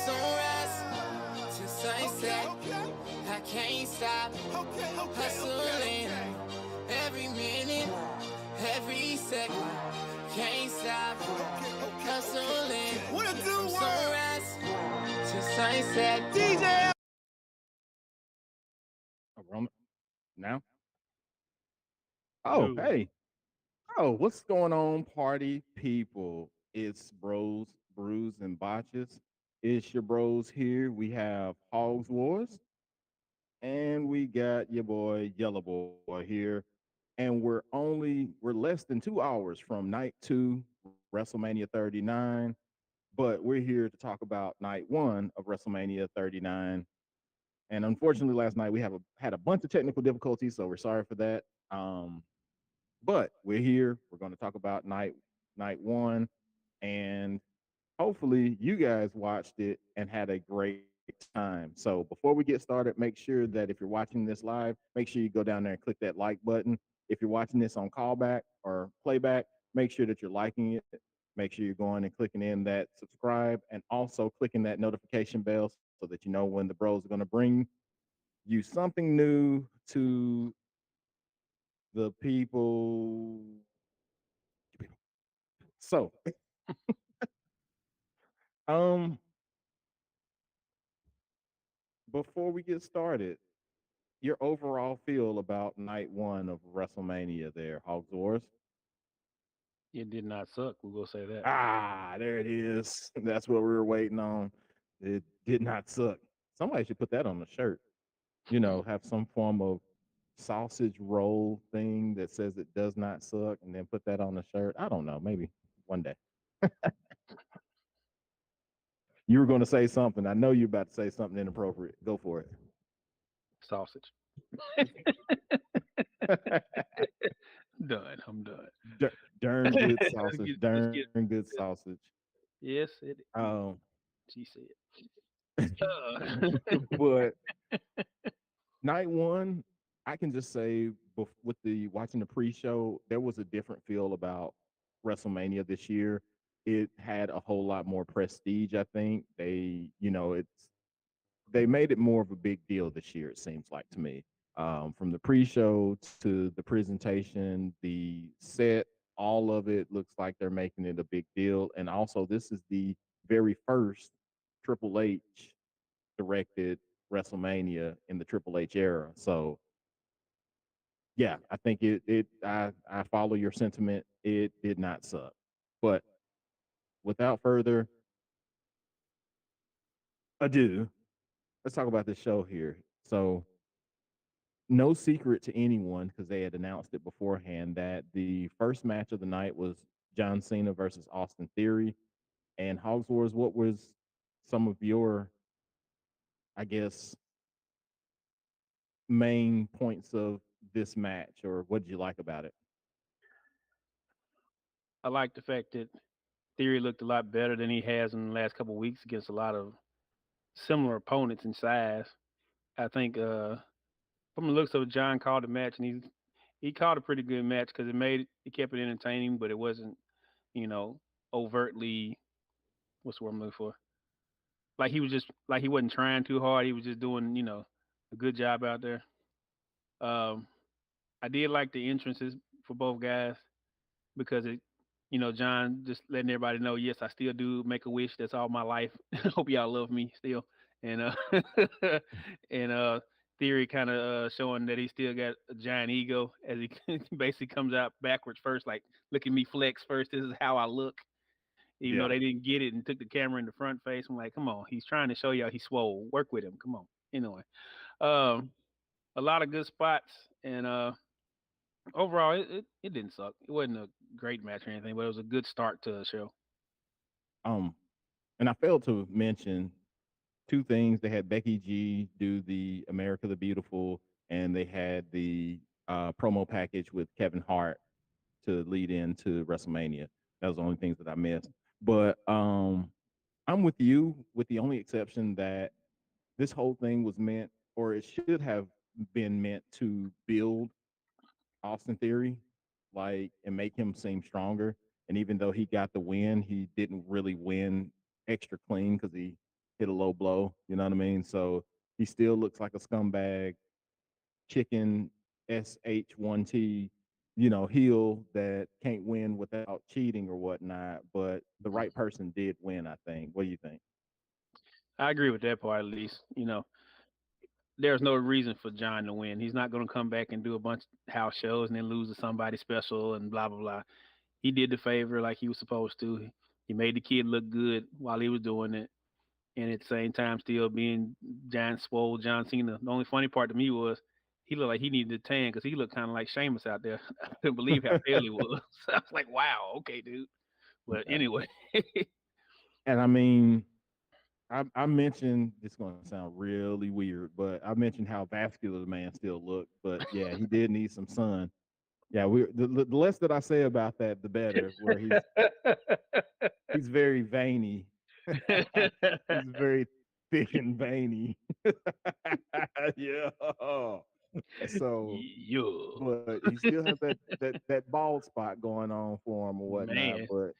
sunrise to sunset. I can't stop hustling every minute, every second. Can't stop hustling from sunrise to sunset. DJ. Now? Oh, No. hey. Oh, what's going on, party people? It's Bros, Brews, and Botches. It's your bros here. We have Hogs Wars, and we got your boy Yellow Boy here. And we're less than 2 hours from night two, WrestleMania 39. But we're here to talk about night one of WrestleMania 39. And unfortunately, last night we had a bunch of technical difficulties, so we're sorry for that. But we're here. We're going to talk about night one, and hopefully you guys watched it and had a great time. So before we get started, make sure that if you're watching this live, make sure you go down there and click that like button. If you're watching this on callback or playback, make sure that you're liking it. Make sure you're going and clicking in that subscribe and also clicking that notification bell so that you know when the bros are going to bring you something new to the people. So, um, before we get started, your overall feel about night one of WrestleMania there, Hogs Wars? It did not suck. We'll go say that. Ah, there it is. That's what we were waiting on. It did not suck. Somebody should put that on the shirt. You know, have some form of sausage roll thing that says it does not suck and then put that on the shirt. I don't know. Maybe one day. You were going to say something. I know you're about to say something inappropriate. Go for Sausage. it. Done. I'm done. Darn good let's sausage. get, let's Darn get, good let's get. sausage. Yes, it. Um, She said. Uh, but night one, I can just say with the watching the pre-show, there was a different feel about WrestleMania this year. It had a whole lot more prestige. I think they made it more of a big deal this year. It seems like to me, from the pre-show to the presentation, the set, all of it looks like they're making it a big deal. And also, this is the very first Triple H directed WrestleMania in the Triple H era. So yeah, I think I follow your sentiment. It did not suck. But without further ado, let's talk about this show here. So no secret to anyone because they had announced it beforehand that the first match of the night was John Cena versus Austin Theory. And Hogs Wars, what was some of your, I guess, main points of this match, or what did you like about it? I like the fact that Theory looked a lot better than he has in the last couple of weeks against a lot of similar opponents in size. I think from the looks of it, John called the match, and he called a pretty good match because it kept it entertaining, but it wasn't you know overtly what's the word I'm looking for, like he was just like he wasn't trying too hard. He was just doing a good job out there. Um, I did like the entrances for both guys because John just letting everybody know, yes, I still do make a wish. That's all my life. Hope y'all love me still. And and Theory kind of showing that he still got a giant ego as he basically comes out backwards first, like look at me flex first. This is how I look. Even though Yeah. they didn't get it and took the camera in the front face, I'm like, come on, he's trying to show y'all he's swole. Work with him. Come on. Anyway, um, a lot of good spots, and overall, it didn't suck. It wasn't a great match or anything, but it was a good start to the show. Um, and I failed to mention two things. They had Becky G do the America the Beautiful, and they had the promo package with Kevin Hart to lead into WrestleMania. That was the only things that I missed. But I'm with you, with the only exception that this whole thing was meant, or it should have been meant to build Austin Theory, like, and make him seem stronger. And even though he got the win, he didn't really win extra clean because he hit a low blow. You know what I mean? So he still looks like a scumbag, chicken sh1t, heel that can't win without cheating or whatnot. But the right person did win, I think. What do you think? I agree with that part at least. There's no reason for John to win. He's not going to come back and do a bunch of house shows and then lose to somebody special and blah blah blah. He did the favor like he was supposed to. He made the kid look good while he was doing it, and at the same time still being giant swole John Cena. The only funny part to me was he looked like he needed a tan because he looked kind of like Sheamus out there. I couldn't believe how pale he was. I was like, wow, okay, dude. But Yeah. anyway, And I mean, I mentioned this is going to sound really weird, but I mentioned how vascular the man still looked. But yeah, he did need some sun. Yeah, the less that I say about that, the better. Where he's very veiny. He's very thick and veiny. Yeah. So, yo, but he still has that bald spot going on for him or whatnot. man, But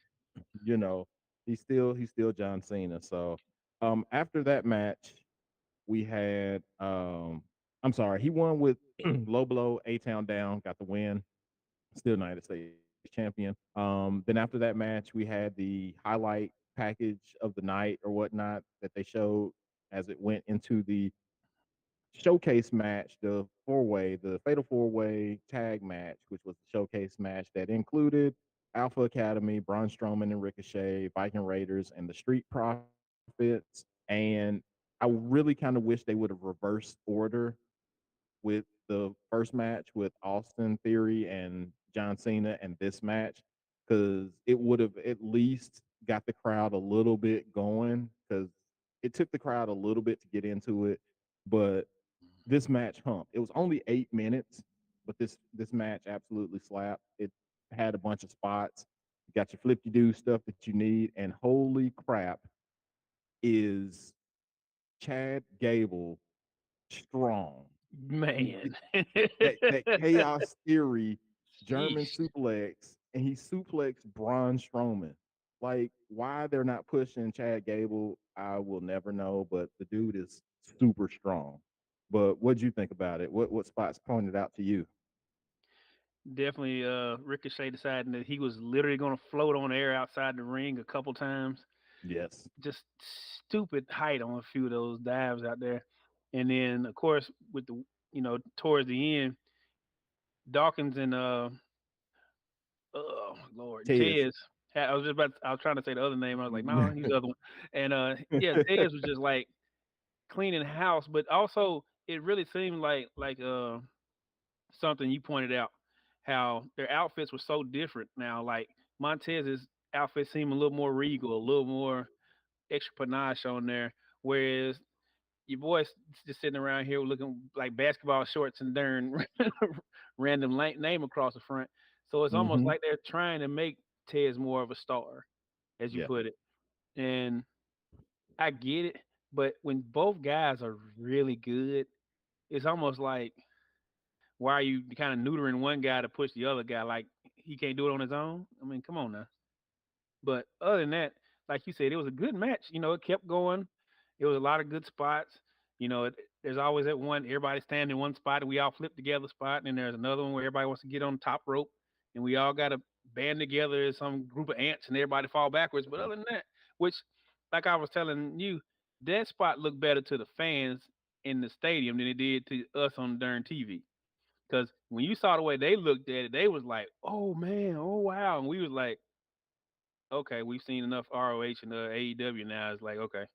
you know, he's still John Cena. So, after that match, we had I'm sorry, he won with low blow, A Town down, got the win, still United States champion. Then after that match, we had the highlight package of the night or whatnot that they showed as it went into the showcase match, the the fatal four way tag match, which was the showcase match that included Alpha Academy, Braun Strowman and Ricochet, Viking Raiders, and the Street Profits. And I really kind of wish they would have reversed order with the first match with Austin Theory and John Cena and this match, because it would have at least got the crowd a little bit going, because it took the crowd a little bit to get into it. But this match humped. It was only 8 minutes, but this match absolutely slapped. It had a bunch of spots. You got your flip you do stuff that you need, and holy crap, is Chad Gable strong. He man. that chaos theory German Sheesh. suplex, and he suplexed Braun Strowman. Like, why they're not pushing Chad Gable, I will never know. But the dude is super strong. But what'd you think about it? What spots pointed out to you? Definitely, Ricochet deciding that he was literally going to float on air outside the ring a couple times. Yes. Just stupid height on a few of those dives out there. And then, of course, with towards the end, Dawkins and oh Lord, Tez. Tez. I was trying to say the other name. I was like, no, he's the other one. And yeah, Tez was just like cleaning house, but also it really seemed like something you pointed out, how their outfits were so different now. Like Montez's outfit seemed a little more regal, a little more extra panache on there, whereas your boy's just sitting around here looking like basketball shorts and darn random name across the front. So it's almost Hmm. like they're trying to make Tez more of a star, as you Yeah. put it. And I get it, but when both guys are really good, it's almost like why are you kind of neutering one guy to push the other guy? Like he can't do it on his own. I mean, come on now. But other than that, like you said, it was a good match. It kept going. It was a lot of good spots. There's always that one everybody stand in one spot and we all flip together spot, and then there's another one where everybody wants to get on the top rope and we all got to band together as some group of ants and everybody fall backwards. But other than that, which, like I was telling you, that spot looked better to the fans in the stadium than it did to us on darn TV. Because when you saw the way they looked at it, they was like, "Oh man, oh wow," and we was like, "Okay, we've seen enough ROH and AEW now. It's like, okay,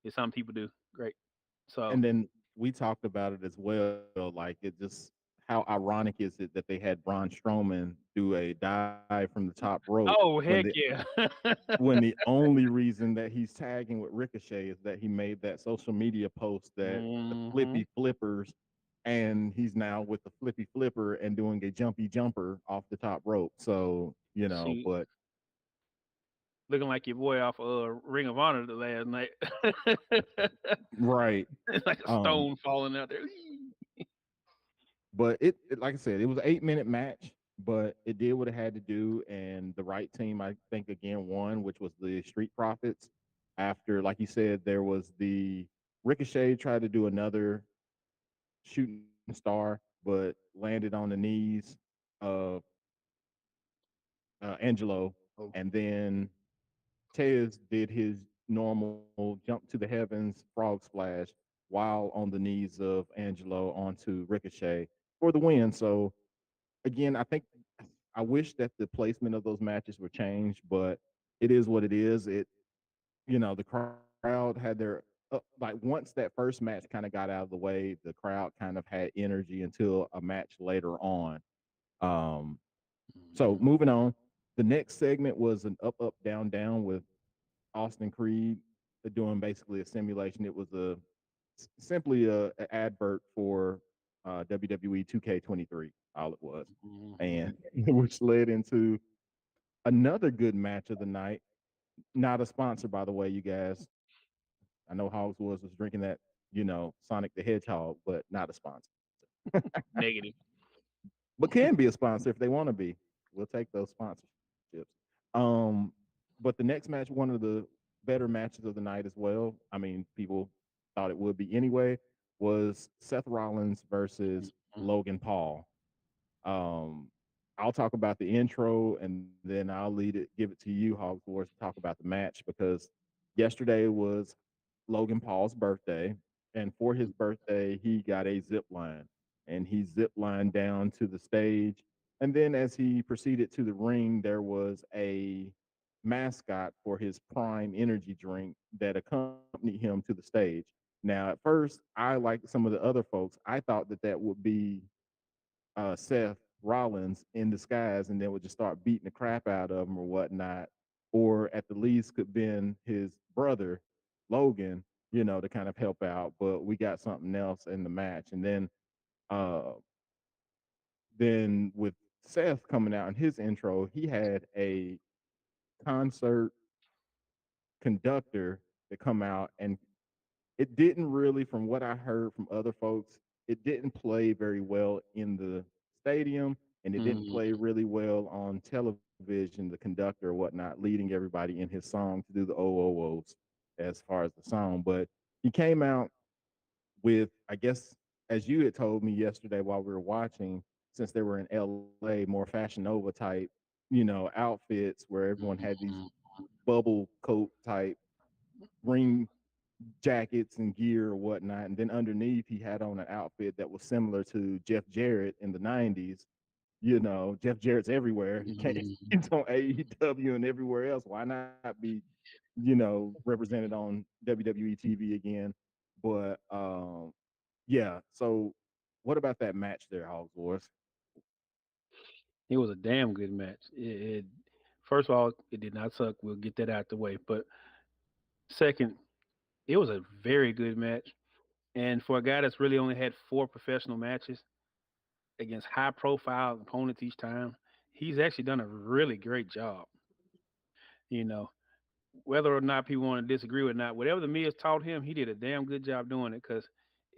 it's something people do. Great." So, And then we talked about it as well. Like, it just, how ironic is it that they had Braun Strowman do a dive from the top rope oh heck yeah. when the only reason that he's tagging with Ricochet is that he made that social media post that the Hmm. flippy flippers, and he's now with the flippy flipper and doing a jumpy jumper off the top rope. So, Shoot, but looking like your boy off Ring of Honor the last night. right. It's like a Um, stone falling out there. but like I said, it was an 8 minute match, but it did what it had to do, and the right team, I think, again won, which was the Street Profits. After, like you said, there was the Ricochet tried to do another shooting star, but landed on the knees of Angelo, Oh, and then Tez did his normal jump to the heavens frog splash while on the knees of Angelo onto Ricochet for the win. So again, I think I wish that the placement of those matches were changed, but it is what it is. The crowd had their like once that first match kind of got out of the way, the crowd kind of had energy until a match later on. Um, so mhm, moving on, the next segment was an up, up, down, down with Austin Creed doing basically a simulation. It was simply a advert for WWE 2K23, all it was, mhm. and which led into another good match of the night. Not a sponsor, by the way, you guys. I know Hogs was drinking that, Sonic the Hedgehog, but not a sponsor. Negative. But can be a sponsor if they want to be. We'll take those sponsorships. Um, but the next match, one of the better matches of the night as well. I mean, people thought it would be anyway. Was Seth Rollins versus Mhm, Logan Paul. Um, I'll talk about the intro and then I'll give it to you, Hogs Wars, to talk about the match because yesterday was Logan Paul's birthday, and for his birthday, he got a zip line, and he zip lined down to the stage. And then as he proceeded to the ring, there was a mascot for his Prime Energy drink that accompanied him to the stage. Now, at first, I like some of the other folks. I thought that that would be Seth Rollins in disguise, and then would just start beating the crap out of him or whatnot, or at the least could been his brother Logan, to kind of help out. But we got something else in the match, and uh, then with Seth coming out in his intro, he had a concert conductor to come out, and it didn't really, from what I heard from other folks, it didn't play very well in the stadium, and it didn't mhm, play really well on television. The conductor or whatnot, leading everybody in his song to do the OOOs as far as the song. But he came out with, I guess, as you had told me yesterday while we were watching, since they were in LA, more Fashion Nova type, outfits where everyone had these mhm, bubble coat type ring jackets and gear or whatnot. And then underneath, he had on an outfit that was similar to Jeff Jarrett in the 90s. Jeff Jarrett's everywhere. He can't, mhm. he's on AEW and everywhere else. Why not be, represented on WWE TV again? But yeah. So, what about that match there, Hogs Wars? It was a damn good match. First of all, it did not suck. We'll get that out the way. But second, it was a very good match. And for a guy that's really only had four professional matches against high profile opponents each time, he's actually done a really great job. You know, whether or not people want to disagree or not, whatever the Miz taught him, he did a damn good job doing it because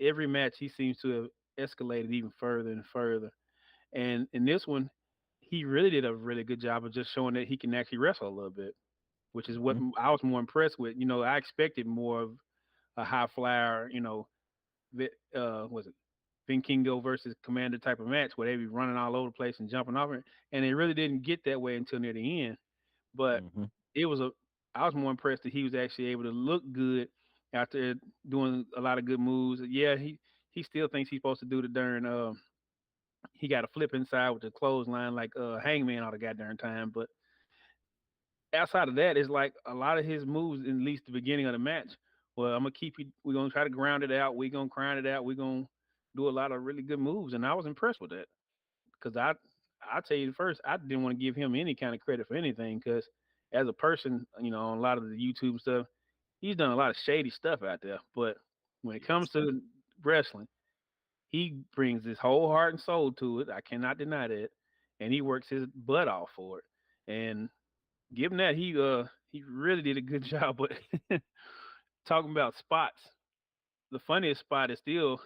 every match he seems to have escalated even further and further. And in this one, he really did a really good job of just showing that he can actually wrestle a little bit, which is what Hmm. I was more impressed with. I expected more of a high flyer, was it Vin Kingo versus Commander type of match where they be running all over the place and jumping off it, and it really didn't get that way until near the end. But Hmm. it was a I was more impressed that he was actually able to look good after doing a lot of good moves. Yeah, he still thinks he's supposed to do the darn he got a flip inside with the clothesline like Hangman all the goddamn time. But outside of that, it's like a lot of his moves, in at least the beginning of the match. Well, I'm gonna keep you. We're gonna try to ground it out. We're gonna grind it out. We're gonna do a lot of really good moves, and I was impressed with that because I tell you first, I didn't want to give him any kind of credit for anything because as a person, on a lot of the YouTube stuff, he's done a lot of shady stuff out there. But when it comes to wrestling, he brings his whole heart and soul to it. I cannot deny that, and he works his butt off for it. And given that, he really did a good job. But talking about spots, the funniest spot is still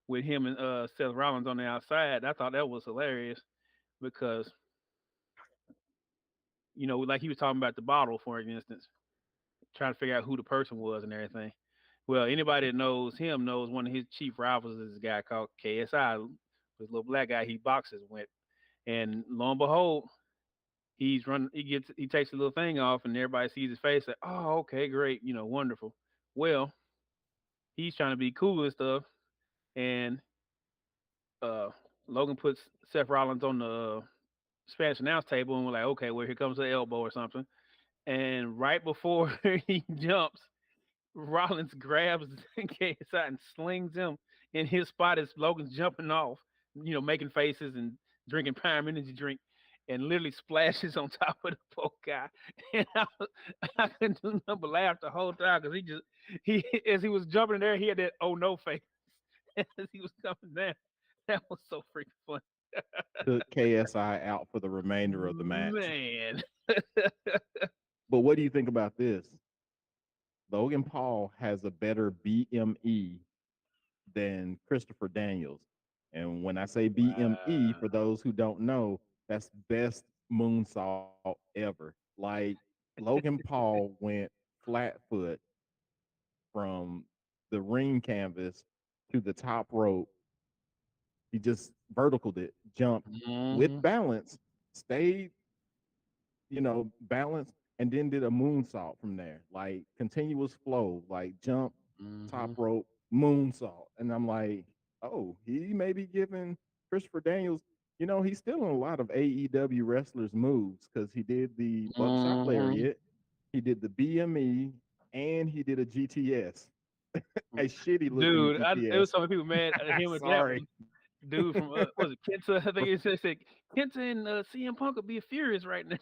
with him and Seth Rollins on the outside. I thought that was hilarious because like he was talking about the bottle, for instance. trying to figure out who the person was and everything. Well, anybody that knows him knows one of his chief rivals is this guy called KSI, this little black guy he boxes with. And lo and behold, he's run. He takes the little thing off, and everybody sees his face. Like, oh, okay, great, wonderful. Well, he's trying to be cool and stuff, and uh, Logan puts Seth Rollins on the Spanish announce table, and we're like, okay, well, here comes the elbow or something. And right before he jumps, Rollins grabs KSI and slings him in his spot as Logan's jumping off, making faces and drinking Prime Energy drink, and literally splashes on top of the poor guy. And I couldn't do nothing but laugh the whole time because he as he was jumping in there, he had that oh no face as he was coming down. That was so freaking funny. Took KSI out for the remainder of the match. Man. But what do you think about this? Logan Paul has a better BME than Christopher Daniels. And when I say BME, for those who don't know, that's best moonsault ever. Like Logan Paul went flat foot from the ring canvas to the top rope. He just verticaled it, jumped with Hmm. balance, stayed, balanced, and then did a moonsault from there. Like continuous flow, like jump, top Hmm. rope, moonsault. And I'm like, oh, he may be giving Christopher Daniels, he's stealing a lot of AEW wrestlers' moves because he did the buckshot Hmm. lariat, he did the BME, and he did a GTS, a shitty looking Dude, there was GTS. so many people mad at him with that Sorry. one. Dude from was it Kenta? I think it said Kenta and CM Punk would be furious right now.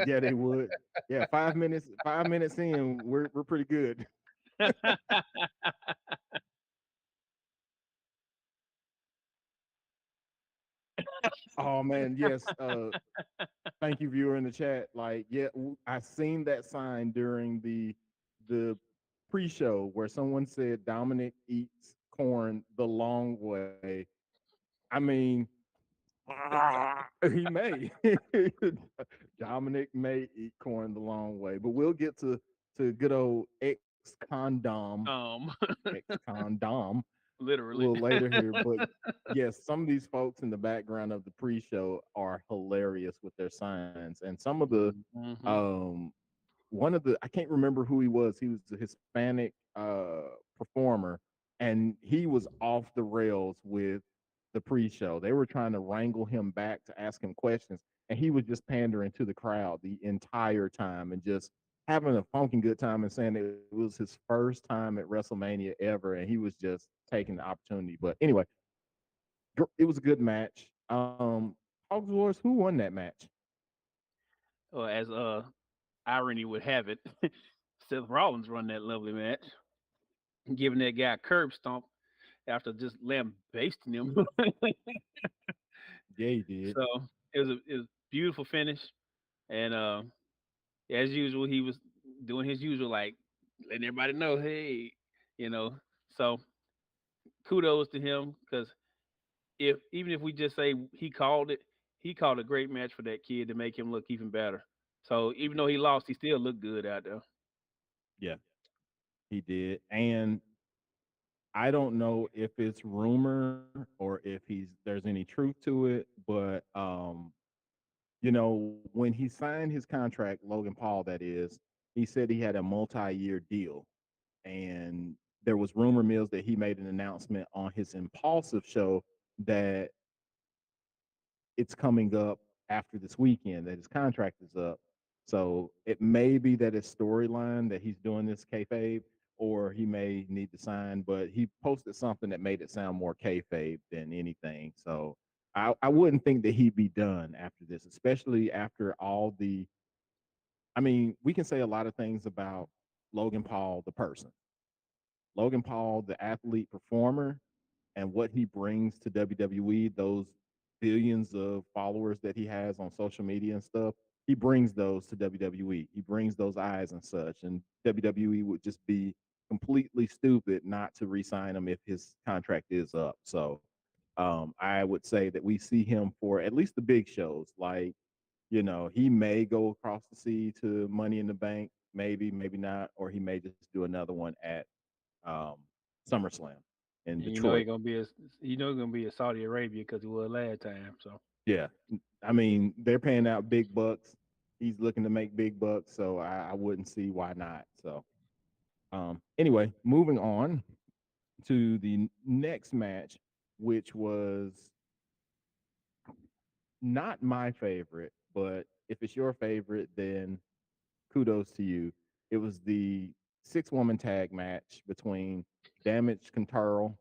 Yeah, they would. Yeah, 5 minutes. 5 minutes in, we're pretty good. Oh man, yes. Thank you, viewer in the chat. Like, yeah, I seen that sign during the pre-show where someone said Dominic eats corn the long way. I mean, he may. Dominic may eat corn the long way, but we'll get to good old ex condom, um, ex condom a literally. little later here. But yes, some of these folks in the background of the pre-show are hilarious with their signs, and some of the Hmm. um one of the I can't remember who he was. He was a Hispanic performer, and he was off the rails with the pre-show. They were trying to wrangle him back to ask him questions, and he was just pandering to the crowd the entire time and just having a funky good time and saying it was his first time at WrestleMania ever, and he was just taking the opportunity. But anyway, it was a good match. Hogs Wars, who won that match? Or as irony would have it, Seth Rollins run that lovely match, giving that guy a curb stomp after just lambasting him. Yeah, he did. So it was a beautiful finish, and as usual, he was doing his usual, like letting everybody know, hey, you know. So kudos to him because if even if we just say he called it, he called a great match for that kid to make him look even better. So even though he lost, he still looked good out there. Yeah, he did. And I don't know if it's rumor or if there's any truth to it, but when he signed his contract, Logan Paul that is, he said he had a multi-year deal. And there was rumor mills that he made an announcement on his Impulsive show that it's coming up after this weekend, that his contract is up. So it may be that his storyline that he's doing this kayfabe, or he may need to sign. But he posted something that made it sound more kayfabe than anything. So I wouldn't think that he'd be done after this, especially after all the. I mean, we can say a lot of things about Logan Paul, the person, Logan Paul, the athlete performer, and what he brings to WWE, those billions of followers that he has on social media and stuff, he brings those to WWE. He brings those eyes and such. And WWE would just be completely stupid not to re-sign him if his contract is up. So I would say that we see him for at least the big shows like He may go across the sea to Money in the Bank, maybe, maybe not, or he may just do another one at um, SummerSlam in And you know Detroit. he gonna be a gonna be a Saudi Arabia because he was last time. So Yeah, I mean they're paying out big bucks. He's looking to make big bucks, so I wouldn't see why not. So anyway, moving on to the next match, which was not my favorite, but if it's your favorite, then kudos to you. It was the 6-woman tag match between Damage Control,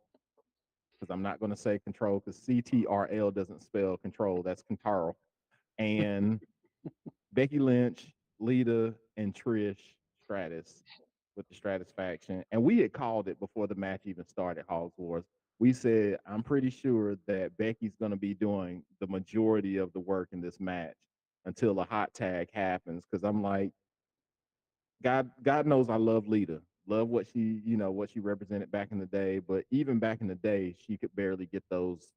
because I'm not going to say control because CTRL doesn't spell control. That's control. And Becky Lynch, Lita, and Trish Stratus with the Stratus faction. And we had called it before the match even started, Hogs Wars. We said, I'm pretty sure that Becky's going to be doing the majority of the work in this match until a hot tag happens. Because I'm like, God knows I love Lita. Love what what she represented back in the day. But even back in the day, she could barely get those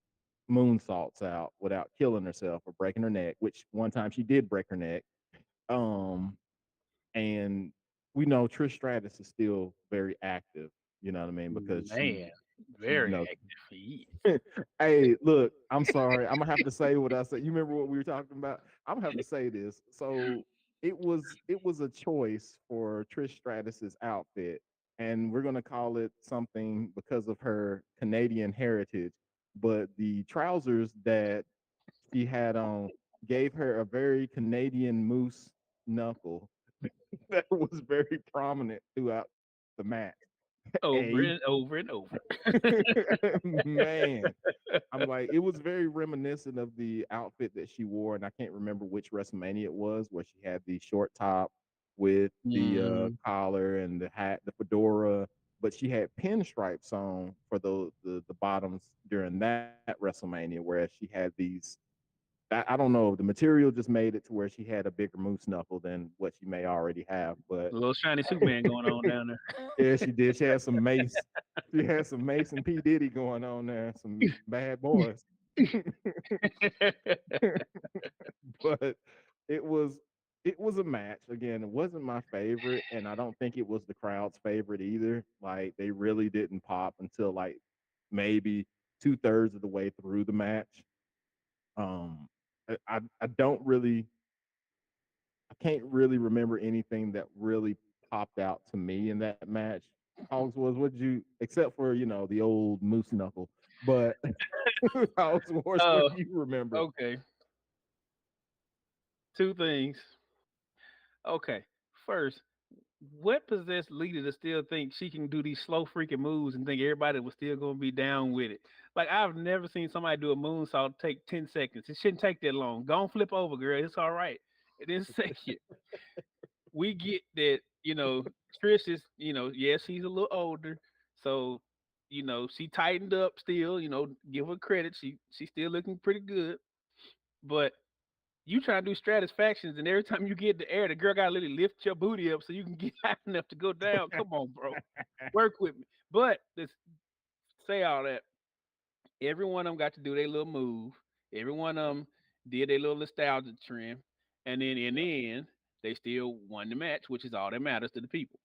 moonsaults out without killing herself or breaking her neck, which one time she did break her neck. Um, and we know Trish Stratus is still very active. You know what I mean? Because man, she very active. He hey, look, I'm sorry. I'm gonna have to say what I said. You remember what we were talking about? I'm gonna have to say this. So it was a choice for Trish Stratus's outfit, and we're gonna call it something because of her Canadian heritage. But the trousers that she had on gave her a very Canadian moose knuckle that was very prominent throughout the match. over A and over and over. man, I'm like, it was very reminiscent of the outfit that she wore, and I can't remember which WrestleMania it was, where she had the short top with the Mm, collar and the hat, the fedora, but she had pinstripes on for the bottoms during that WrestleMania, whereas she had these. I don't know. The material just made it to where she had a bigger moose knuckle than what she may already have, but a little shiny Superman going on down yeah, she did. She had some Mace. She had some Mace and P Diddy going on there. Some bad boys. there. But it was it was a match. Again, it wasn't my favorite, and I don't think it was the crowd's favorite either. Like they really didn't pop until like maybe 2/3 of the way through the match. I don't really I can't really remember anything that really popped out to me in that match. Hogs was what you except for the old moose knuckle, but Hogs Wars, what Oh, do you remember? okay. Two things. Okay. First, what possessed Lita to still think she can do these slow freaking moves and think everybody was still gonna be down with it? Like I've never seen somebody do a moonsault take 10 seconds. It shouldn't take that long. Go on, flip over, girl. It's all right. And then second, we get that Trish is yes she's a little older, so she tightened up still. Give her credit. She's still looking pretty good, but you try to do stratisfactions, and every time you get in the air, the girl got to literally lift your booty up so you can get high enough to go down. Come on, bro, work with me. But let's say all that. Every one of them got to do their little move. Every one of them did their little nostalgia trend, and then in Yeah, the end, they still won the match, which is all that matters to the people.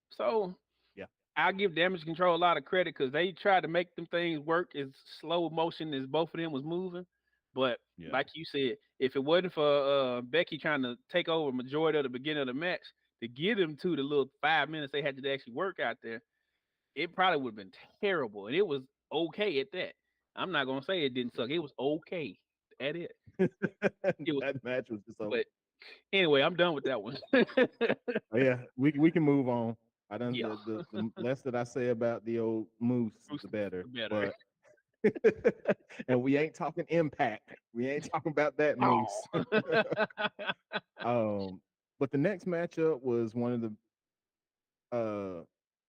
So yeah, I give Damage Control a lot of credit because they tried to make them things work as slow motion as both of them was moving. But yeah. like you said, if it wasn't for Becky trying to take over majority of the beginning of the match to get them to the little 5 minutes they had to actually work out there, it probably would have been terrible. And it was okay at that. I'm not gonna say it didn't suck. It was okay at it. It was, That match was just over. but anyway, I'm done with that one. Oh, yeah, we can move on. I done Yeah, the less that I say about the old moose, Bruce the better. better. But and we ain't talking impact. We ain't talking about that Oh. moose. um, but the next matchup was one of the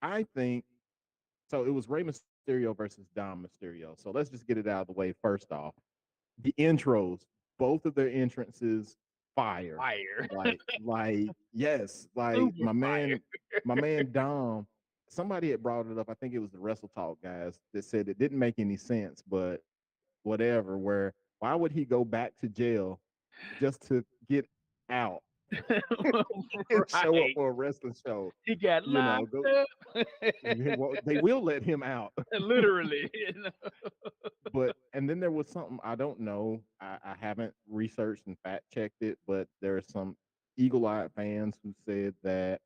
I think so. It was Rey Mysterio versus Dom Mysterio. So let's just get it out of the way first off. The intros, both of their entrances, fire. Fire. Like yes, like Super my man, fire. my man Dom. Somebody had brought it up. I think it was the Wrestle Talk guys that said it didn't make any sense, but whatever. Where why would he go back to jail just to get out and show up Right. for a wrestling show. He got You locked know, go. up. They will let him out. Literally. You know? But and then there was something I don't know. I haven't researched and fact checked it, but there are some eagle-eyed fans who said that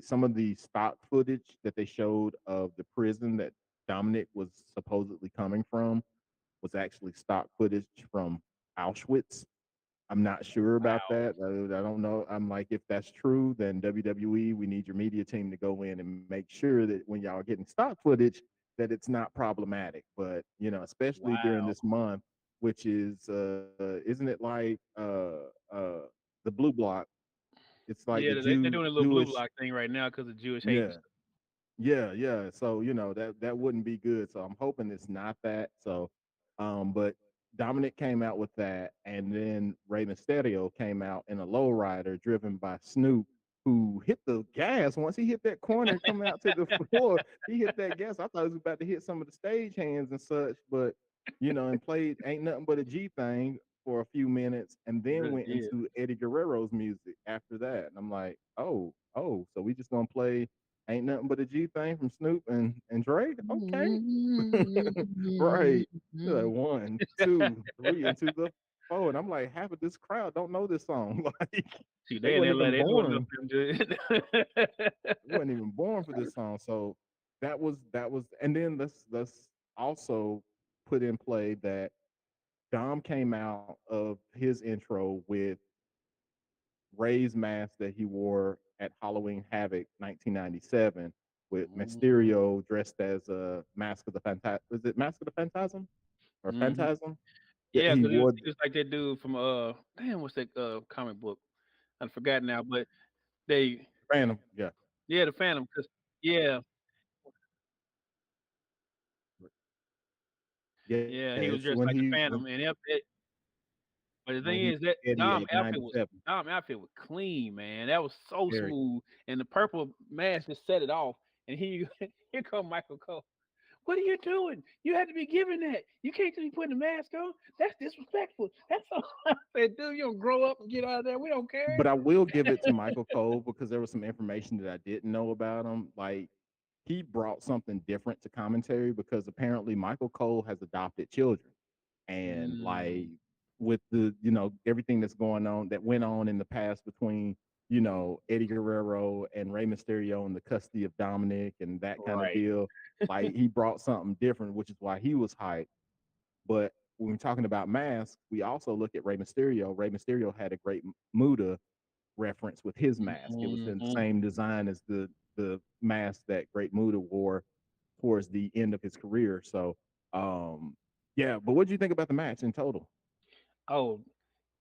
some of the stock footage that they showed of the prison that Dominic was supposedly coming from was actually stock footage from Auschwitz. I'm not sure about Wow. that. I don't know. I'm like, if that's true, then WWE, we need your media team to go in and make sure that when y'all are getting stock footage, that it's not problematic. But especially during Wow. this month, which is, isn't it like the blue block? It's like the Yeah, they're doing a little blue Jewish, block thing right now because of Jewish hate and yeah, stuff. yeah. So that wouldn't be good. So I'm hoping it's not that. So, but Dominic came out with that, and then Rey Mysterio came out in a lowrider driven by Snoop, who hit the gas once he hit that corner coming out to the floor. He hit that gas. I thought he was about to hit some of the stage hands and such, but and played "Ain't Nothing But a G Thing" for a few minutes, and He then really went did. into Eddie Guerrero's music after that. And I'm like, oh, so we just gonna play "Ain't Nothing But a G Thing" from Snoop and Drake? Okay. Right. You're like one, two, three, into the four. And I'm like, half of this crowd don't know this song. Like Shoot, they they in weren't LA, even they know enough born. for them to. They weren't even born for this song. So that was and then let's also put in play that Dom came out of his intro with Ray's mask that he wore at Halloween Havoc 1997 with Mysterio dressed as a Mask of the Phantasm. Was it Mask of the Phantasm or Mm-hmm. Phantasm that Yeah, he because wore? he was like that dude from damn, what's that comic book? I forgot now, but they Phantom, yeah, yeah, the Phantom. Cause yeah, yeah. yeah, It's he was when dressed like the he Phantom, and but the when thing he is that Eddie at 97. Dom outfit was clean, man. That was so Very. smooth, and the purple mask just set it off. And here come Michael Cole. What are you doing? You had to be given that. You can't just be putting a mask on. That's disrespectful. That's all. I said, dude, you don't grow up and get out of there. We don't care. But I will give it to Michael Cole because there was some information that I didn't know about him. Like he brought something different to commentary because apparently Michael Cole has adopted children. And like Mm, with the everything that's going on that went on in the past between Eddie Guerrero and Rey Mysterio and the custody of Dominic and that kind of right. deal, like he brought something different, which is why he was hyped. But when we're talking about masks, we also look at Rey Mysterio. Rey Mysterio had a great Muda reference with his mask. It was in the Hmm. same design as the mask that Great Muda wore towards the end of his career. So um yeah, but what do you think about the match in total? Oh,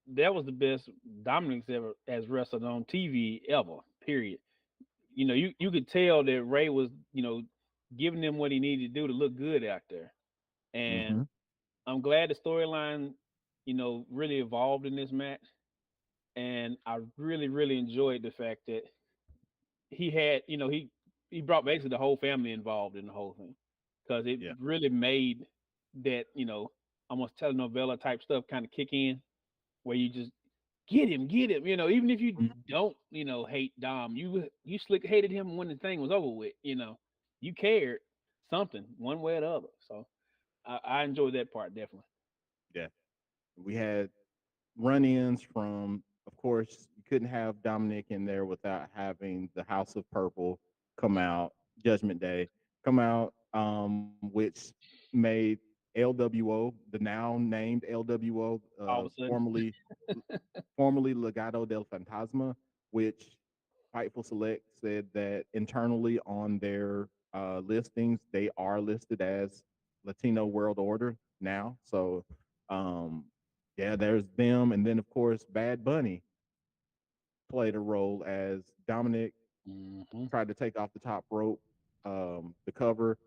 that was the best Dominic's ever has wrestled on TV ever. Period. You could tell that Ray was, giving him what he needed to do to look good out there. And Mm-hmm. I'm glad the storyline, really evolved in this match. And I really, really enjoyed the fact that he had, he brought basically the whole family involved in the whole thing because it Yeah. really made that, almost telenovela type stuff kind of kick in where you just get him, even if you Mhm. don't, hate Dom, you slick hated him when the thing was over with, you cared something one way or the other. So I enjoyed that part definitely. Yeah. We had run-ins from, of course, you couldn't have Dominic in there without having the House of Purple come out, Judgment Day come out, which made LWO, the now named LWO, All of a sudden, formerly Legado del Fantasma, which Fightful Select said that internally on their listings, they are listed as Latino World Order now. So, um, yeah, there's them. And then, of course, Bad Bunny played a role as Dominic hmm tried to take off the top rope, the cover.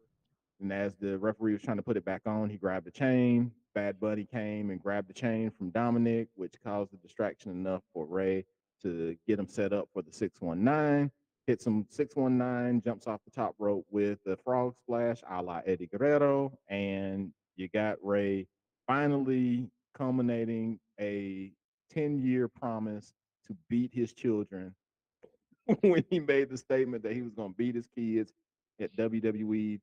And as the referee was trying to put it back on, he grabbed the chain. Bad Bunny came and grabbed the chain from Dominic, which caused a distraction enough for Ray to get him set up for the 619. Hits him 619, jumps off the top rope with the frog splash a la Eddie Guerrero. And you got Ray finally culminating a 10-year promise to beat his children when he made the statement that he was going to beat his kids at WWE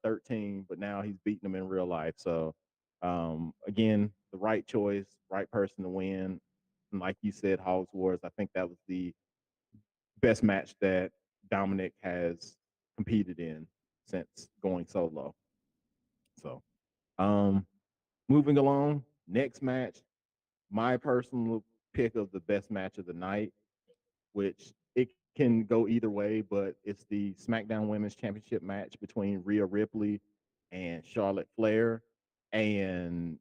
13, but now he's beating them in real life. So, again, the right choice, right person to win. And like you said, Hogs Wars, I think that was the best match that Dominic has competed in since going solo. So, um, moving along, next match, my personal pick of the best match of the night, which it can go either way, but it's the SmackDown Women's Championship match between Rhea Ripley and Charlotte Flair. And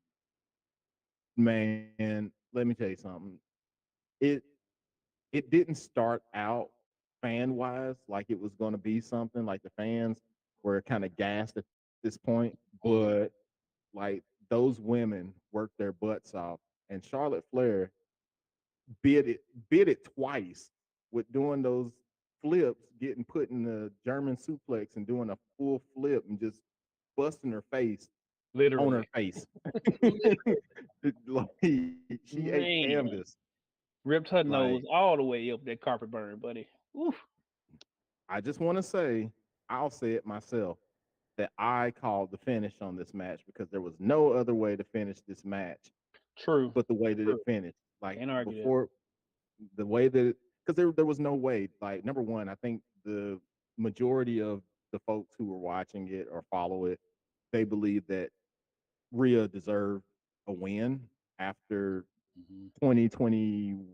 man, let me tell you something. It it didn't start out fan wise like it was going to be something like the fans were kind of gassed at this point, but Mhm. like those women worked their butts off, and Charlotte Flair bid it bid it twice with doing those flips, getting put in the German suplex and doing a full flip and just busting her face on her Literally. face. Literally. Like she ate canvas. Man. Ripped her Like nose all the way up that carpet burn, buddy. Oof. I just want to say, I'll say it myself that I called the finish on this match because there was no other way to finish this match True. but the way that it True. finished. Like Can't argue that. before the way that because there was no way. Like number one, I think the majority of the folks who were watching it or follow it, they believe that Rhea deserved a win after Hmm. 2021,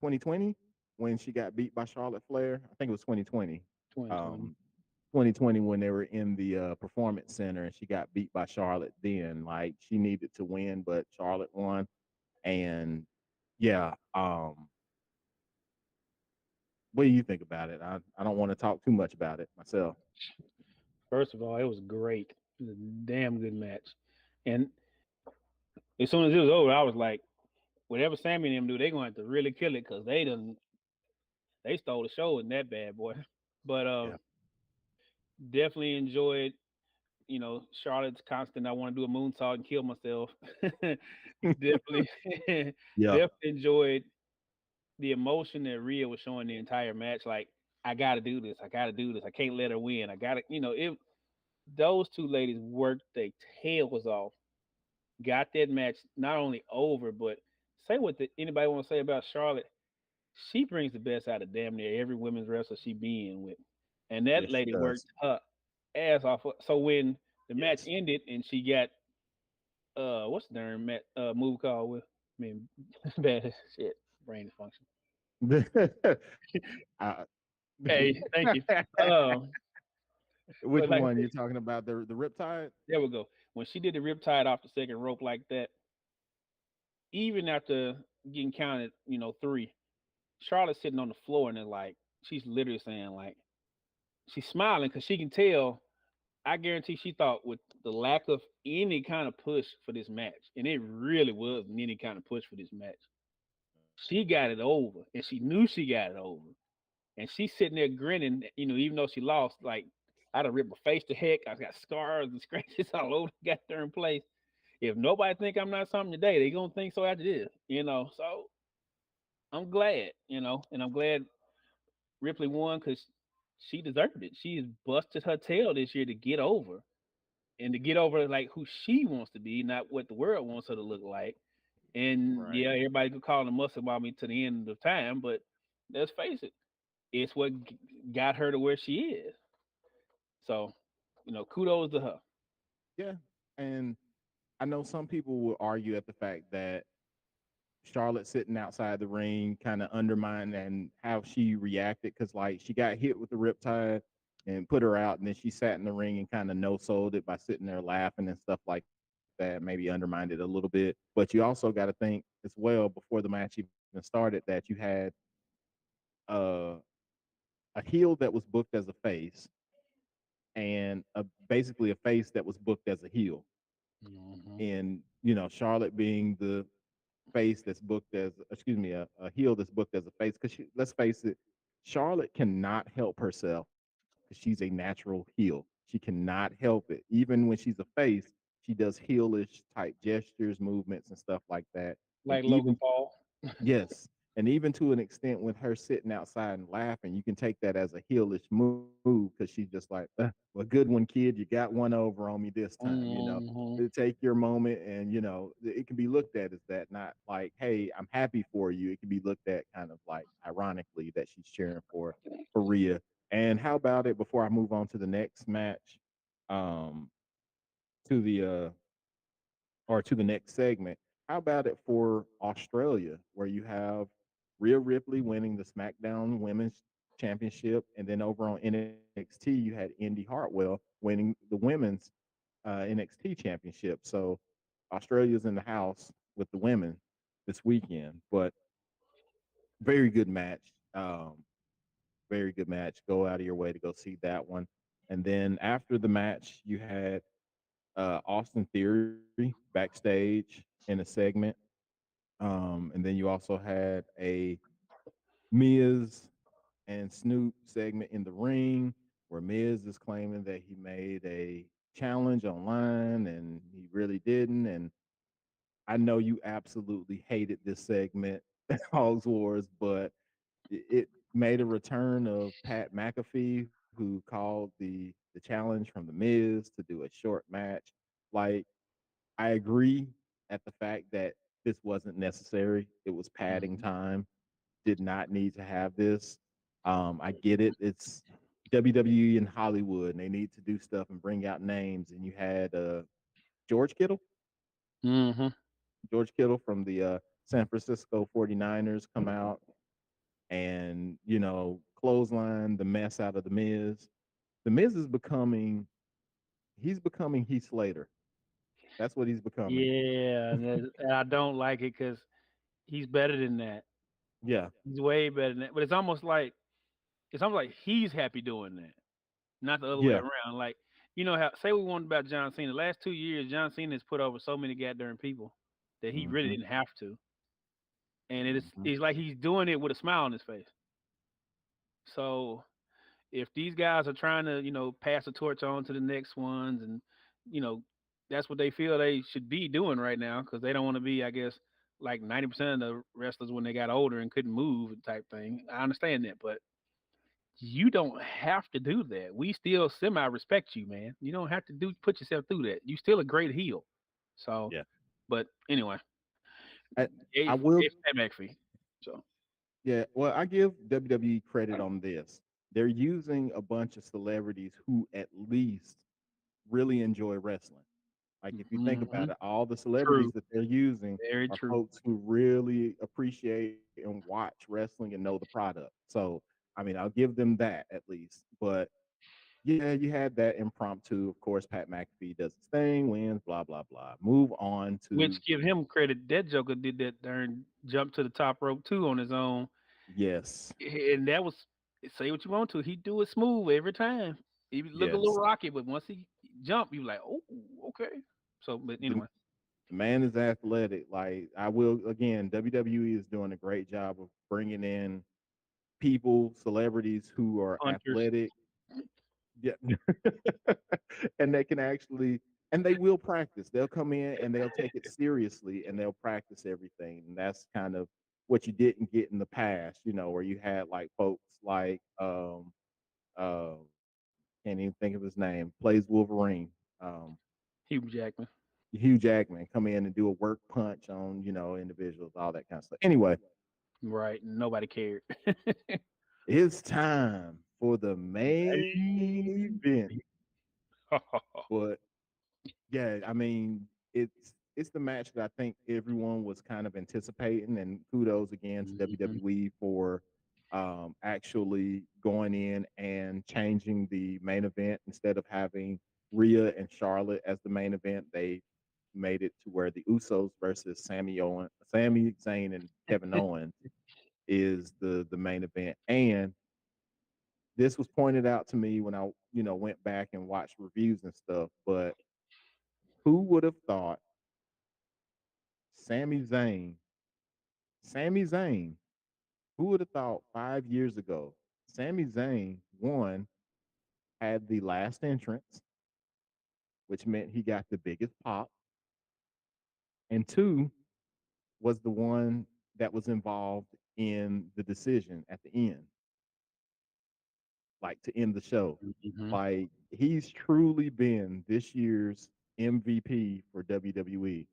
2020, when she got beat by Charlotte Flair. I think it was 2020. 2020. Um, 2020 when they were in the performance center and she got beat by Charlotte. Then like she needed to win, but Charlotte won. And yeah, what do you think about it? I don't want to talk too much about it myself. First of all, it was great. It was a damn good match. And as soon as it was over, I was like, whatever Sammy and them do, they're going to have to really kill it because they stole the show in that bad boy. But Yeah. definitely enjoyed, Charlotte's constant. I want to do a moonsault and kill myself. Definitely, Yeah. definitely enjoyed the emotion that Rhea was showing the entire match. Like, I got to do this. I got to do this. I can't let her win. I got to, it. Those two ladies worked their tails off. Got that match not only over, but say what anybody want to say about Charlotte. She brings the best out of damn near every women's wrestler she be in with, and that Yes, she lady does. worked her ass off. So when the match Yes. ended and she got what's the darn move called with? I mean, bad shit, brain dysfunction. Uh, Hey, thank you. Um, which but like I one said, you're talking about? The Riptide? there we go. When she did the riptide off the second rope like that, even after getting counted, three, Charlotte's sitting on the floor and they're like, she's literally saying like, she's smiling because she can tell. I guarantee she thought with the lack of any kind of push for this match, and it really wasn't any kind of push for this match. She got it over, and she knew she got it over, and she's sitting there grinning. Even though she lost, like I'd have ripped my face to heck. I got scars and scratches all over the goddamn place. If nobody think I'm not something today, they gonna think so after this. So I'm glad, and I'm glad Ripley won because she deserved it. She has busted her tail this year to get over and to get over like who she wants to be, not what the world wants her to look like. And Right. yeah, everybody could call her muscle mommy to the end of time, but let's face it, it's what got her to where she is. So, kudos to her. Yeah. And I know some people will argue at the fact that Charlotte sitting outside the ring kind of undermined and how she reacted because like she got hit with the riptide and put her out, and then she sat in the ring and kind of no sold it by sitting there laughing and stuff like that. Maybe undermined it a little bit, but you also got to think as well before the match even started that you had uh, a heel that was booked as a face and basically a face that was booked as a heel, Hmm. and Charlotte being the face that's booked as excuse me a heel that's booked as a face because let's face it, Charlotte cannot help herself because she's a natural heel. She cannot help it. Even when she's a face, she does heelish type gestures, movements, and stuff like that. And Like Logan even Paul. yes, and even to an extent with her sitting outside and laughing, you can take that as a heelish move because she's just like, well, good one, kid. You got one over on me this time. Hmm. Take your moment, and it can be looked at as that, not like, hey, I'm happy for you. It can be looked at kind of like ironically that she's cheering for Rhea. And how about it before I move on to the next match, um, to the or to the next segment? How about it for Australia, where you have Rhea Ripley winning the SmackDown Women's Championship, and then over on NXT you had Indy Hartwell winning the women's NXT Championship. So Australia's in the house with the women this weekend, but very good match. Very good match. Go out of your way to go see that one. And then after the match, you had Austin Theory backstage in a segment. And then you also had a Miz and Snoop segment in the ring where Miz is claiming that he made a challenge online and he really didn't. And I know you absolutely hated this segment, Hogs Wars, but it made a return of Pat McAfee, who called the challenge from the Miz to do a short match. Like, I agree at the fact that this wasn't necessary. It was padding Hmm. time. Did not need to have this. I get it. It's WWE in Hollywood, and they need to do stuff and bring out names. And you had George Kittle, Hmm. George Kittle from the San Francisco 49ers come out and, clothesline the mess out of the Miz. The Miz is he's becoming Heath Slater. That's what he's becoming. Yeah, and I don't like it because he's better than that. Yeah, He's way better than that. But it's almost like he's happy doing that, not the other way yeah. around. Like, you know how say we wanted about John Cena. The last 2 years, John Cena has put over so many goddamn people that he really Hmm. didn't have to, and Hmm. it's like he's doing it with a smile on his face. So if these guys are trying to, pass the torch on to the next ones, and you know, that's what they feel they should be doing right now because they don't want to be, I guess, like 90% of the wrestlers when they got older and couldn't move type thing. I understand that, but you don't have to do that. We still semi respect you, man. You don't have to put yourself through that. You still a great heel. So, Yeah. but anyway, I, I will. gave Pat McAfee. So, Yeah. Well, I give WWE credit on this. They're using a bunch of celebrities who at least really enjoy wrestling. Like if you think hmm, about it, all the celebrities true, that they're using very are true. folks who really appreciate and watch wrestling and know the product. So, I mean, I'll give them that at least. But yeah, you had that impromptu. Of course, Pat McAfee does his thing, wins, blah blah blah. Move on Which to give him credit. That Joker did that darn jump to the top rope too on his own, yes, and that was say what you want to. He do it smooth every time. He look a little yes. rocky, but once he jump, you like, oh, okay. So, but The, anyway, the man is athletic. Like I will again, WWE is doing a great job of bringing in people, celebrities who are hunters. athletic. Yeah. And they can actually and they will practice. They'll come in and they'll take it seriously and they'll practice everything. And that's kind of what you didn't get in the past, where you had like folks like can't even think of his name, plays Wolverine. Um Hugh Jackman. Hugh Jackman come in and do a work punch on, individuals, all that kind of stuff. Anyway, Right. Nobody cared. it's time for the main Main event. event. But yeah, I mean, it's the match that I think everyone was kind of anticipating, and kudos again to Mhm. WWE for actually going in and changing the main event instead of having Rhea and Charlotte as the main event. They made it to where the Usos versus Sami Zayn, and Kevin Owens is the main event, and this was pointed out to me when I went back and watched reviews and stuff, but who would have thought Sami Zayn, Sami Zayn, who would have thought 5 years ago, Sami Zayn, one, had the last entrance, which meant he got the biggest pop, and two, was the one that was involved in the decision at the end, like to end the show. Hmm. Like he's truly been this year's MVP for WWE.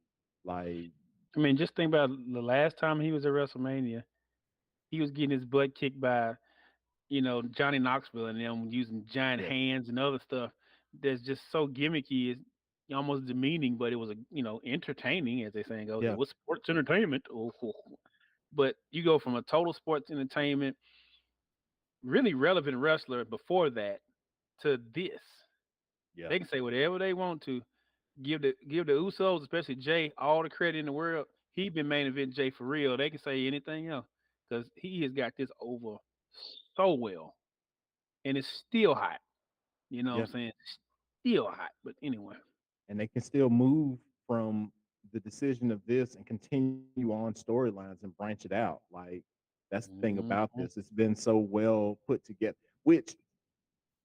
Like, I mean, just think about the last time he was at WrestleMania. He was getting his butt kicked by, Johnny Knoxville and them using giant yeah, hands and other stuff that's just so gimmicky, it's almost demeaning, but it was, entertaining, as they saying goes. It yeah, was sports entertainment. Oh, oh, oh. But you go from a total sports entertainment, really relevant wrestler before that to this. yeah, They can say whatever they want to. Give the Usos, especially Jay, all the credit in the world. He been main event Jay for real. They can say anything else because he has got this over so well, and it's still hot. You know what yeah. I'm saying? Still hot. But anyway. And they can still move from the decision of this and continue on storylines and branch it out. Like that's the thing about Mhm. this. It's been so well put together. Which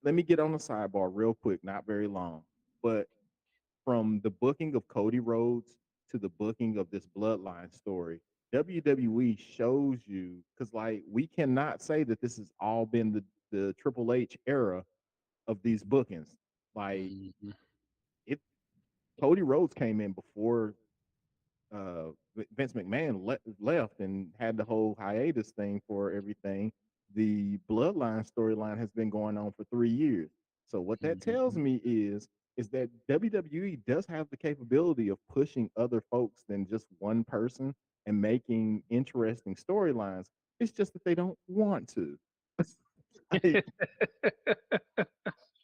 let me get on the sidebar real quick, not very long. But from the booking of Cody Rhodes to the booking of this bloodline story, WWE shows you because like we cannot say that this has all been the Triple H era of these bookings. Like Mhm. it Cody Rhodes came in before Vince McMahon left and had the whole hiatus thing for everything. The bloodline storyline has been going on for 3 years. So what that tells Mhm. me is that WWE does have the capability of pushing other folks than just one person and making interesting storylines. It's just that they don't want to.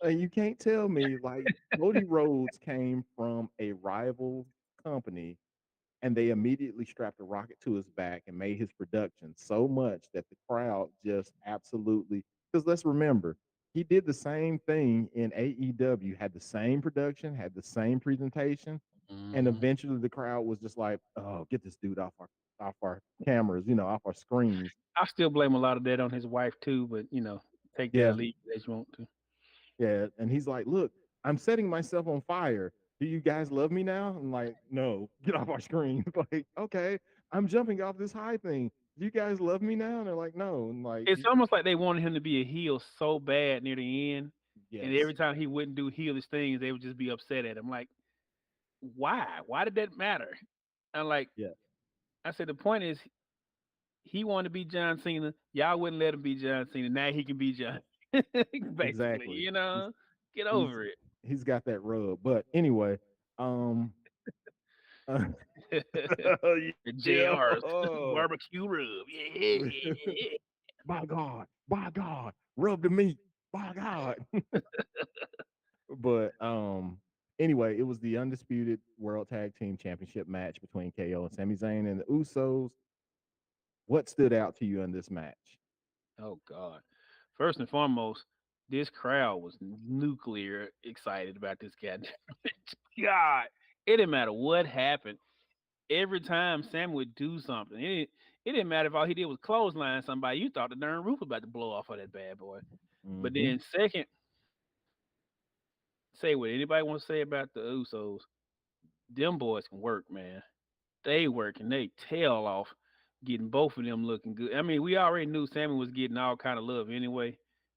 like, you can't tell me like Cody Rhodes came from a rival company and they immediately strapped a rocket to his back and made his production so much that the crowd just absolutely, because let's remember he did the same thing in AEW, had the same production, had the same presentation, and Mhm. eventually the crowd was just like, oh, get this dude off our cameras, off our screens. I still blame a lot of that on his wife too, but take that or Yeah, leave it as you want to. yeah. And he's like, look, I'm setting myself on fire. Do you guys love me now? I'm like, no, get off our screen. Like, okay, I'm jumping off this high thing. Do you guys love me now? And they're like, no. And like, It's almost like they wanted him to be a heel so bad near the end, and yes, every time he wouldn't do heelish things, they would just be upset at him. Like, why? Why did that matter? And like yeah, I said, the point is he wanted to be John Cena. Y'all wouldn't let him be John Cena. Now he can be John. Basically, exactly. He's get he's over it. he's got that rub. But anyway, um, uh, yeah, JR's barbecue rub. Yeah. by God, rub the meat, by God. But anyway, it was the undisputed World Tag Team Championship match between KO and Sami Zayn and the Usos. What stood out to you in this match? Oh God. First and foremost, this crowd was nuclear excited about this goddamn match. God, it didn't matter what happened. Every time Sam would do something, it didn't matter if all he did was clothesline somebody. You thought the darn roof was about to blow off of that bad boy. But Hmm. then second, say what anybody wants to say about the Usos. Them boys can work, man. They working they tail off, getting both of them looking good. I mean, we already knew Sammy was getting all kind of love anyway,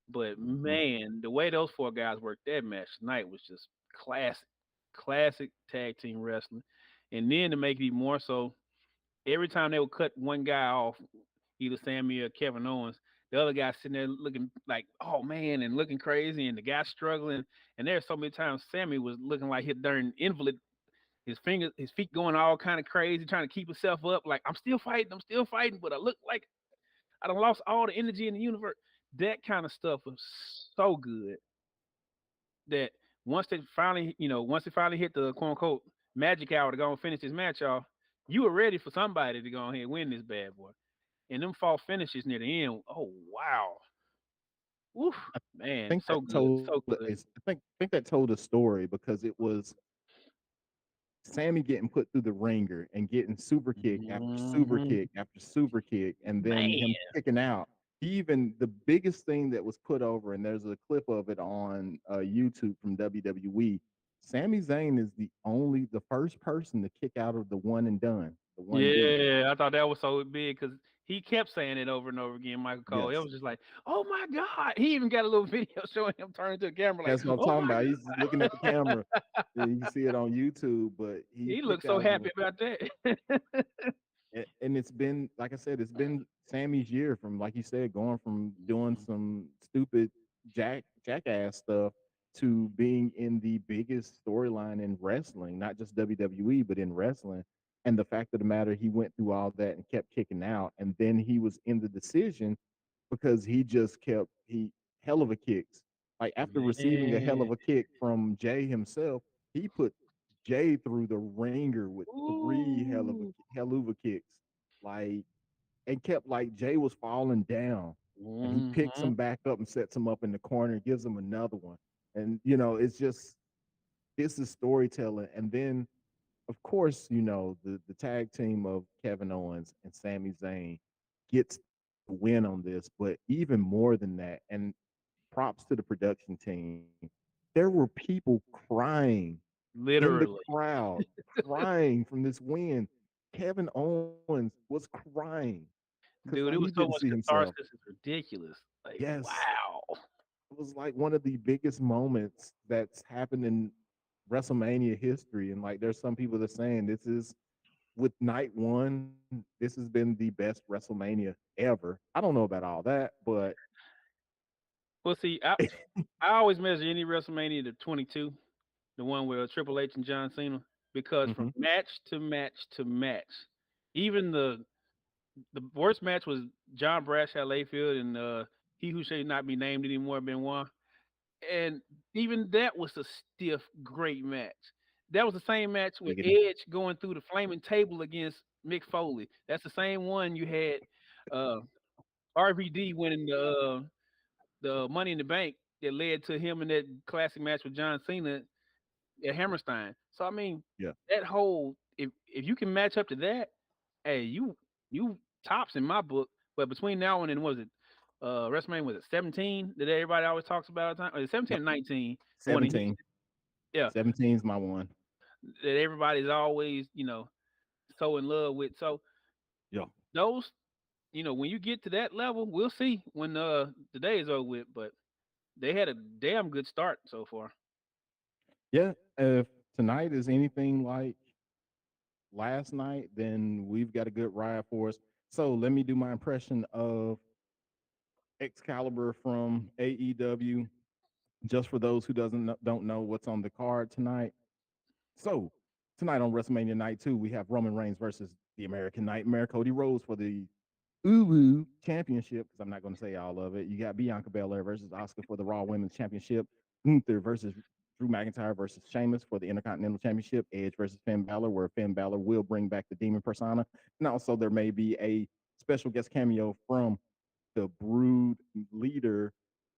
but Hmm. man, the way those four guys worked that match tonight was just classic, classic tag team wrestling. And then to make it even more so, every time they would cut one guy off, either Sammy or Kevin Owens, the other guy sitting there looking like, oh man, and looking crazy, and the guy struggling. And there's so many times Sammy was looking like he darn invalid, his feet going all kind of crazy, trying to keep himself up. Like I'm still fighting, but I look like I done lost all the energy in the universe. That kind of stuff was so good that once they finally hit the quote unquote magic hour to go and finish this match off, you were ready for somebody to go ahead and win this bad boy. And them fall finishes near the end, oh wow, woof, I man, think so that good, told so is good. I think that told a story because it was Sammy getting put through the ringer and getting super kick after super Hmm. kick after super kick, and then Man, him kicking out. He even the biggest thing that was put over, and there's a clip of it on YouTube from WWE. Sami Zayn is the first person to kick out of the one and done. the 1D. Yeah, I thought that was so big because he kept saying it over and over again. Michael Cole. It Yes. was just like, oh my god. He even got a little video showing him turning to the camera like, That's what I'm oh talking my about. He's just looking at the camera. god. You can see it on YouTube, but he He looked picked so out a happy little. about that. And it's been, like I said, it's been Sammy's year from, like you said, going from doing Mhm. some stupid jackass stuff to being in the biggest storyline in wrestling, not just WWE, but in wrestling. And the fact of the matter, he went through all that and kept kicking out, and then he was in the decision because he just kept he hell of a kicks. Like after receiving a hell Man. of a kick from Jay himself, he put Jay through the ringer with three Ooh. hell of a kicks. Like and kept like Jay was falling down, and he picks Hmm. him back up and sets him up in the corner, and gives him another one. And it's just this is storytelling. And then of course, the tag team of Kevin Owens and Sami Zayn gets the win on this, but even more than that, and props to the production team. There were people crying in the Literally. crowd, crying from this win. Kevin Owens was crying because like he Dude, it was didn't so see much himself. catharsis. It's ridiculous. Like, Yes, wow. it was like one of the biggest moments that's happened in WrestleMania history. And like, there's some people that are saying this is with night one, this has been the best WrestleMania ever. I don't know about all that, but Well, see, I always measure any WrestleMania to 22, the one with Triple H and John Cena, because from hmm match to match to match, even the worst match was John Bradshaw Layfield and he who shall not be named anymore, Benoit, and even that was a stiff, great match. That was the same match with giggity. Edge going through the flaming table against Mick Foley. That's the same one you had uh, RVD winning the Money in the Bank that led to him in that classic match with John Cena at Hammerstein. So I mean, Yeah. that whole if you can match up to that, hey, you tops in my book. But between now and then, was it WrestleMania, was it 17 that everybody always talks about all the time? Or 17 Yep. or 19, the one in Houston? 17. Yeah, 17 is my one. that everybody's always so in love with. So Yeah. those when you get to that level, we'll see when the day is over with. But they had a damn good start so far. Yeah. If tonight is anything like last night, then we've got a good ride for us. So let me do my impression of Excalibur from AEW, just for those who don't know what's on the card tonight. So tonight on WrestleMania Night 2, we have Roman Reigns versus the American Nightmare, Cody Rhodes, for the Uwu Championship, because I'm not going to say all of it. You got Bianca Belair versus Oscar for the Raw Women's Championship. Gunther versus Drew McIntyre versus Sheamus for the Intercontinental Championship. Edge versus Finn Balor, where Finn Balor will bring back the Demon Persona. And also, there may be a special guest cameo from the Brood leader,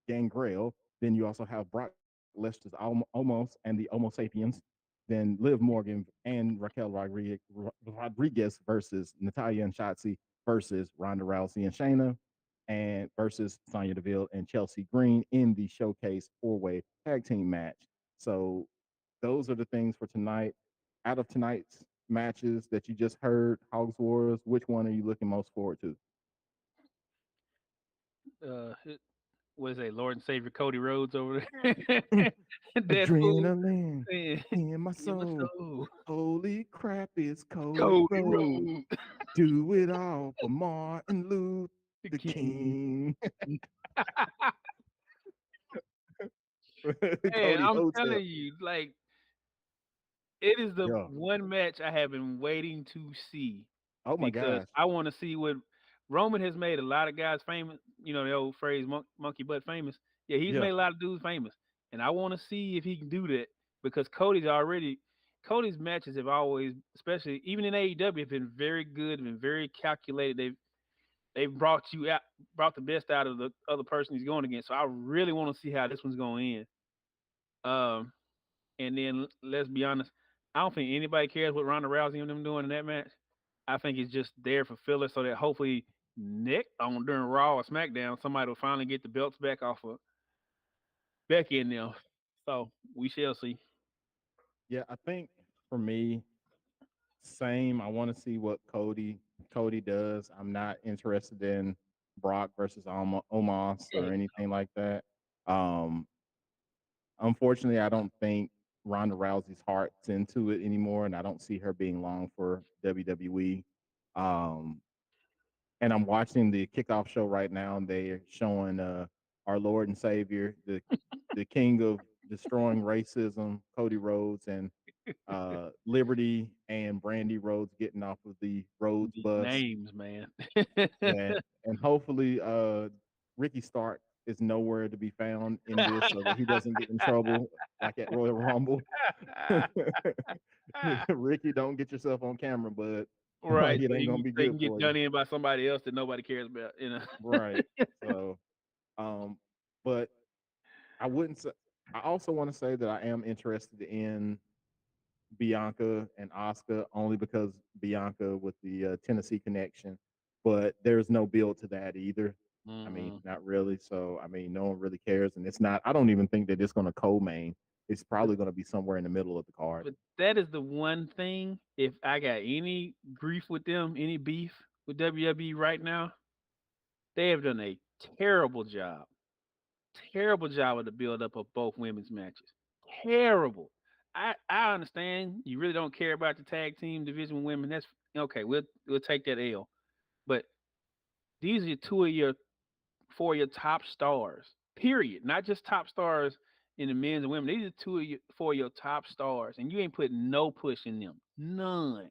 Gangrel. Then you also have Brock Lesnar's Omos and the Homo sapiens. Then Liv Morgan and Raquel Rodriguez versus Natalia and Shotzi versus Ronda Rousey and Shayna, and versus Sonya Deville and Chelsea Green in the Showcase four-way tag team match. So those are the things for tonight. Out of tonight's matches that you just heard, Hogs Wars, which one are you looking most forward to? Uh, what is it, Lord and Savior Cody Rhodes over there? Deadpool. Adrenaline Yeah. in my In my soul. soul. Holy crap, it's Cody Cody Rhodes. Rhodes. Do it all for Martin The Luther King. King. Man, Cody I'm Hotel. telling you, like, it is the Yeah. one match I have been waiting to see Oh my because gosh. I want to see what Roman has made a lot of guys famous. You know the old phrase "monkey butt famous." Yeah, he's Yeah. made a lot of dudes famous, and I want to see if he can do that because Cody's matches have always, especially even in AEW, have been very good, been very calculated. They've brought the best out of the other person he's going against. So I really want to see how this one's going to end. Um, and then let's be honest, I don't think anybody cares what Ronda Rousey and them doing in that match. I think it's just there for filler so that hopefully next on during Raw or SmackDown, somebody will finally get the belts back off of Becky and them. So we shall see. Yeah. I think for me, Same. I want to see what Cody does. I'm not interested in Brock versus Omos or Heck, anything like that. Um, Unfortunately, I don't think Ronda Rousey's heart's into it anymore, and I don't see her being long for WWE. Um, and I'm watching the kickoff show right now, and they're showing our Lord and Savior, the King of destroying racism, Cody Rhodes, and Liberty and Brandy Rhodes getting off of the Rhodes these bus, names, man. and hopefully Ricky Stark is nowhere to be found in this, so that he doesn't get in trouble like at Royal Rumble. Ricky, don't get yourself on camera, but like Right, it so ain't gonna you be so you good can get for you. done in by somebody else that nobody cares about, you know. Right. So, um, but I wouldn't say. I also want to say that I am interested in Bianca and Oscar only because Bianca with the Tennessee connection, but there's no build to that either. I mean, Mm-mm. not really. So, I mean, no one really cares, and it's not. I don't even think that it's going to co-main. It's But probably going to be somewhere in the middle of the card. but that is the one thing. If I got any grief with them, any beef with WWE right now, they have done a terrible job. Terrible job of the build up of both women's matches. Terrible. I understand you really don't care about the tag team division with women. That's okay. We'll take that L. But these are two of your four of your top stars. Period. Not just top stars in the men's and women. These are two of your four of your top stars, and you ain't putting no push in them. None.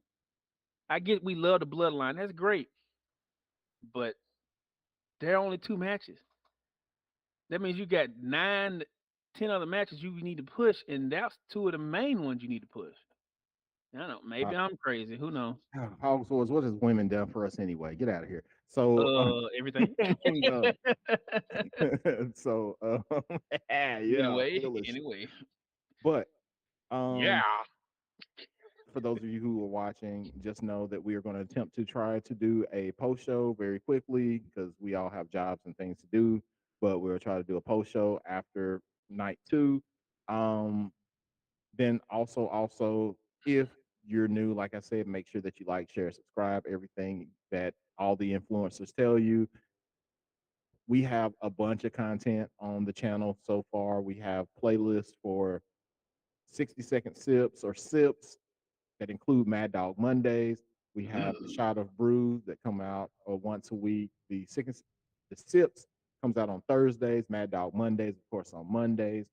I get we love the bloodline. That's great, but there are only two matches. That means you got 9, 10 other matches you need to push, and that's two of the main ones you need to push. I don't know. Uh, Maybe I'm crazy. Who knows? Hogs Wars, what has women done for us anyway? Get out of here. So, Everything. uh, so, yeah, Anyway, Phyllis. anyway. But Yeah. for those of you who are watching, just know that we are going to attempt to try to do a post show very quickly because we all have jobs and things to do. But we'll try to do a post show after night two. Um, then also, if you're new, like I said, make sure that you like, share, subscribe, everything that all the influencers tell you. We have a bunch of content on the channel so far. We have playlists for 60-second sips or sips that include Mad Dog Mondays. We have the Shot of Brews that come out once a week. The Sips comes out on Thursdays. Mad Dog Mondays, of course, on Mondays.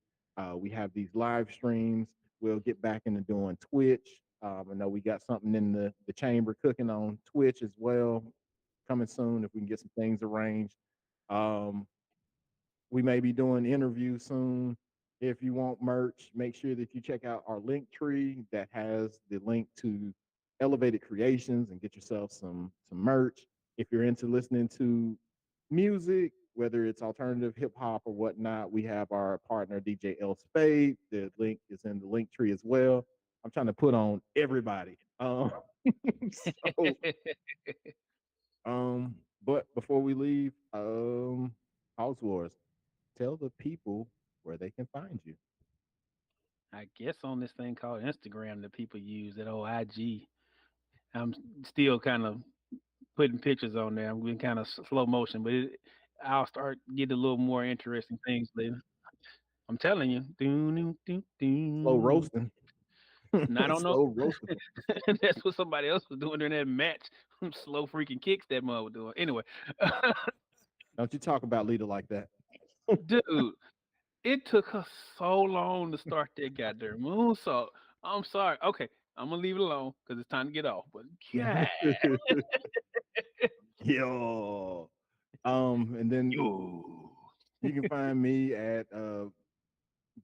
We have these live streams. We'll get back into doing Twitch. I know we got something in the chamber cooking on Twitch as well, coming soon if we can get some things arranged. Um, we may be doing interviews soon. If you want merch, make sure that you check out our link tree that has the link to Elevated Creations and get yourself some merch. If you're into listening to music, whether it's alternative hip hop or whatnot, we have our partner DJ L Spade. The link is in the link tree as well. I'm trying to put on everybody. So um, but before we leave, House Wars, tell the people where they can find you. I guess on this thing called Instagram that people use, that old IG. I'm still kind of putting pictures on there. I'm being kind of slow motion, but I'll start getting a little more interesting things later. I'm telling you. Doo, doo, doo, Slow doo. roasting. And I don't know. Slow roasting. That's what somebody else was doing during that match. Slow freaking kicks that mother was doing. Anyway, Don't you talk about Lita like that. dude, it took her so long to start that goddamn moonsault. I'm sorry. Okay, I'm gonna leave it alone because it's time to get off. But God, Yo. And then yo. you can find me at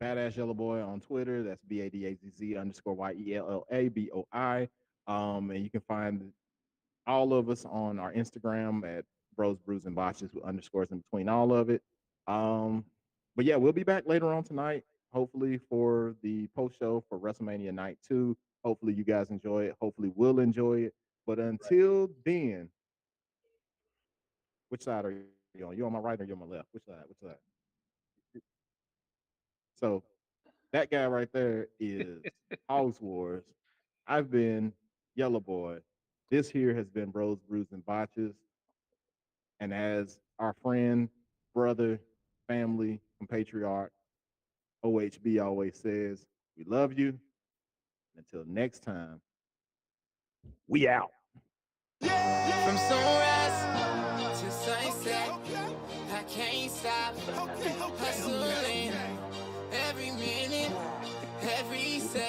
Badass Yellow Boy on Twitter. That's BADAZZ underscore YELLABOI. And you can find all of us on our Instagram at Bros Brews and Botches with underscores in between all of it. Um, but yeah, we'll be back later on tonight, hopefully for the post show for WrestleMania Night 2. Hopefully you guys enjoy it. Hopefully we'll enjoy it. But until then, which side are you on? You on my right or you on my left? Which side? Which side? So that guy right there is House Wars. I've been Yellow Boy. This here has been Bros, Brews, and Botches. And as our friend, brother, family, compatriot, OHB always says, we love you. Until next time, we out. From sunrise to sunset, I can't stop hustling every minute, every second.